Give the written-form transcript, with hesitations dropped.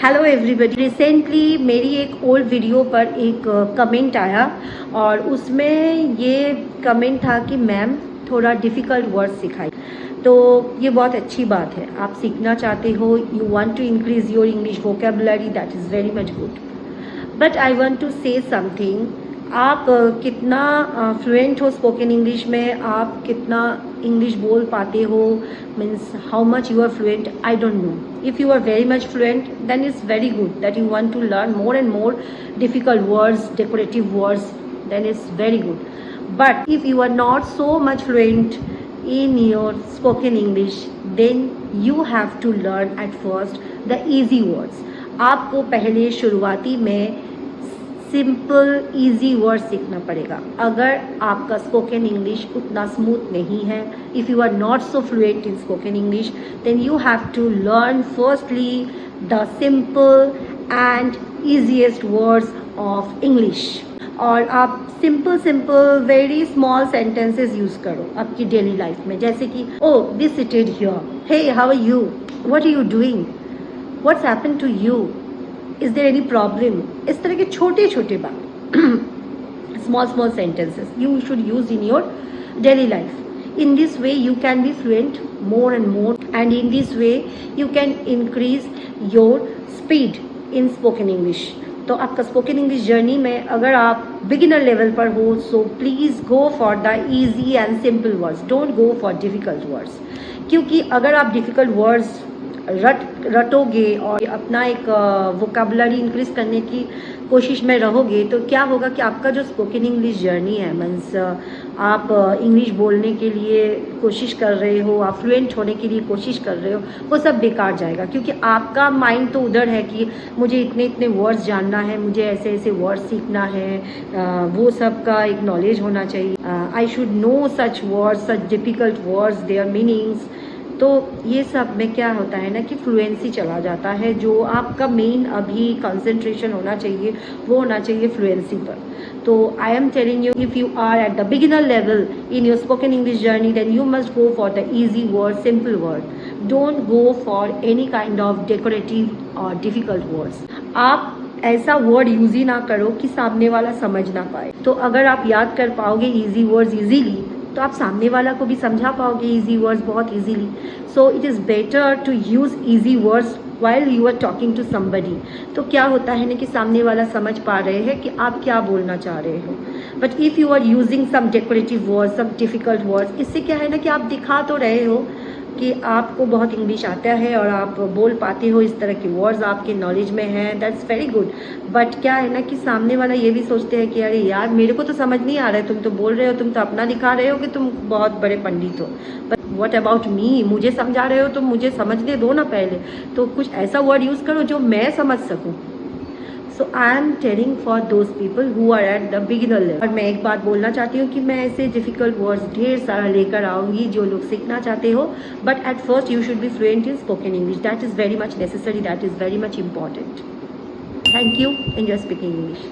Hello everybody. Recently मेरी एक old video पर एक कमेंट आया और उसमें ये कमेंट था कि मैम थोड़ा डिफ़िकल्ट वर्ड सिखाई। तो ये बहुत अच्छी बात है, आप सीखना चाहते हो, you want to increase your English vocabulary, that is very much good. But I want to say something, आप कितना फ्लुएंट हो स्पोकन इंग्लिश में, आप कितना इंग्लिश बोल पाते हो, means how much you are fluent, I don't know. If you are very much fluent, then it's very good that you want to learn more and more difficult words, decorative words, then it's very good. But if you are not so much fluent in your spoken English, then you have to learn at first the easy words. आपको पहले शुरुआती में simple easy word सीखना पड़ेगा। अगर आपका spoken English उतना smooth नहीं है, if you are not so fluent in spoken English, then you have to learn firstly the simple and easiest words of English. और आप simple very small sentences use करो आपकी डेली लाइफ में, जैसे कि oh be seated here, hey how are you, what are you doing, what's happened to you, is there any problem. इस तरह के छोटे छोटे बात small sentences you should use in your daily life. In this way you can be fluent more and more, and in this way you can increase your speed in spoken English. तो आपका spoken English journey में अगर आप beginner level पर हो, so please go for the easy and simple words, don't go for difficult words. क्योंकि अगर आप डिफ़िकल्ट वर्ड्स रटोगे और अपना एक वोकेबुलरी इंक्रीज करने की कोशिश में रहोगे, तो क्या होगा कि आपका जो स्पोकन इंग्लिश जर्नी है, मीन्स आप इंग्लिश बोलने के लिए कोशिश कर रहे हो, आप फ्लुएंट होने के लिए कोशिश कर रहे हो, वो सब बेकार जाएगा। क्योंकि आपका माइंड तो उधर है कि मुझे इतने इतने वर्ड्स जानना है, मुझे ऐसे ऐसे वर्ड्स सीखना है, वो सब का एक नॉलेज होना चाहिए। I should know such words, such difficult words, their meanings. तो ये सब में क्या होता है ना कि फ्लुएंसी चला जाता है। जो आपका मेन अभी कंसंट्रेशन होना चाहिए वो होना चाहिए फ्लुएंसी पर। तो I am telling you, if you are at the beginner level in your spoken English journey, then you must go for the easy word, simple word. Don't go for any kind of decorative और difficult words. आप ऐसा word use ही ना करो कि सामने वाला समझ ना पाए। तो अगर आप याद कर पाओगे ईजी वर्ड्स ईजीली, तो आप सामने वाला को भी समझा पाओगे ईजी वर्ड्स बहुत easily. So it is better to use easy words while you are talking to somebody. तो क्या होता है ना कि सामने वाला समझ पा रहे हैं कि आप क्या बोलना चाह रहे हो। But if you are using some decorative words, some difficult words, इससे क्या है ना कि आप दिखा तो रहे हो कि आपको बहुत इंग्लिश आता है और आप बोल पाते हो, इस तरह के वर्ड्स आपके नॉलेज में हैं, दैट्स वेरी गुड। बट क्या है ना कि सामने वाला ये भी सोचते हैं कि अरे यार मेरे को तो समझ नहीं आ रहा है, तुम तो बोल रहे हो, तुम तो अपना दिखा रहे हो कि तुम बहुत बड़े पंडित हो, बट व्हाट अबाउट मी, मुझे समझा रहे हो तो मुझे समझने दो ना पहले। तो कुछ ऐसा वर्ड यूज़ करो जो मैं समझ सकूँ। So I am telling for those people who are at the beginner level. और मैं एक बात बोलना चाहती हूँ कि मैं ऐसे डिफ़िकल्ट वर्ड्स ढेर सारा लेकर आऊँगी जो लोग सीखना चाहते हो। But at first you should be fluent in spoken English, that is very much necessary, that is very much important. Thank you, enjoy speaking English.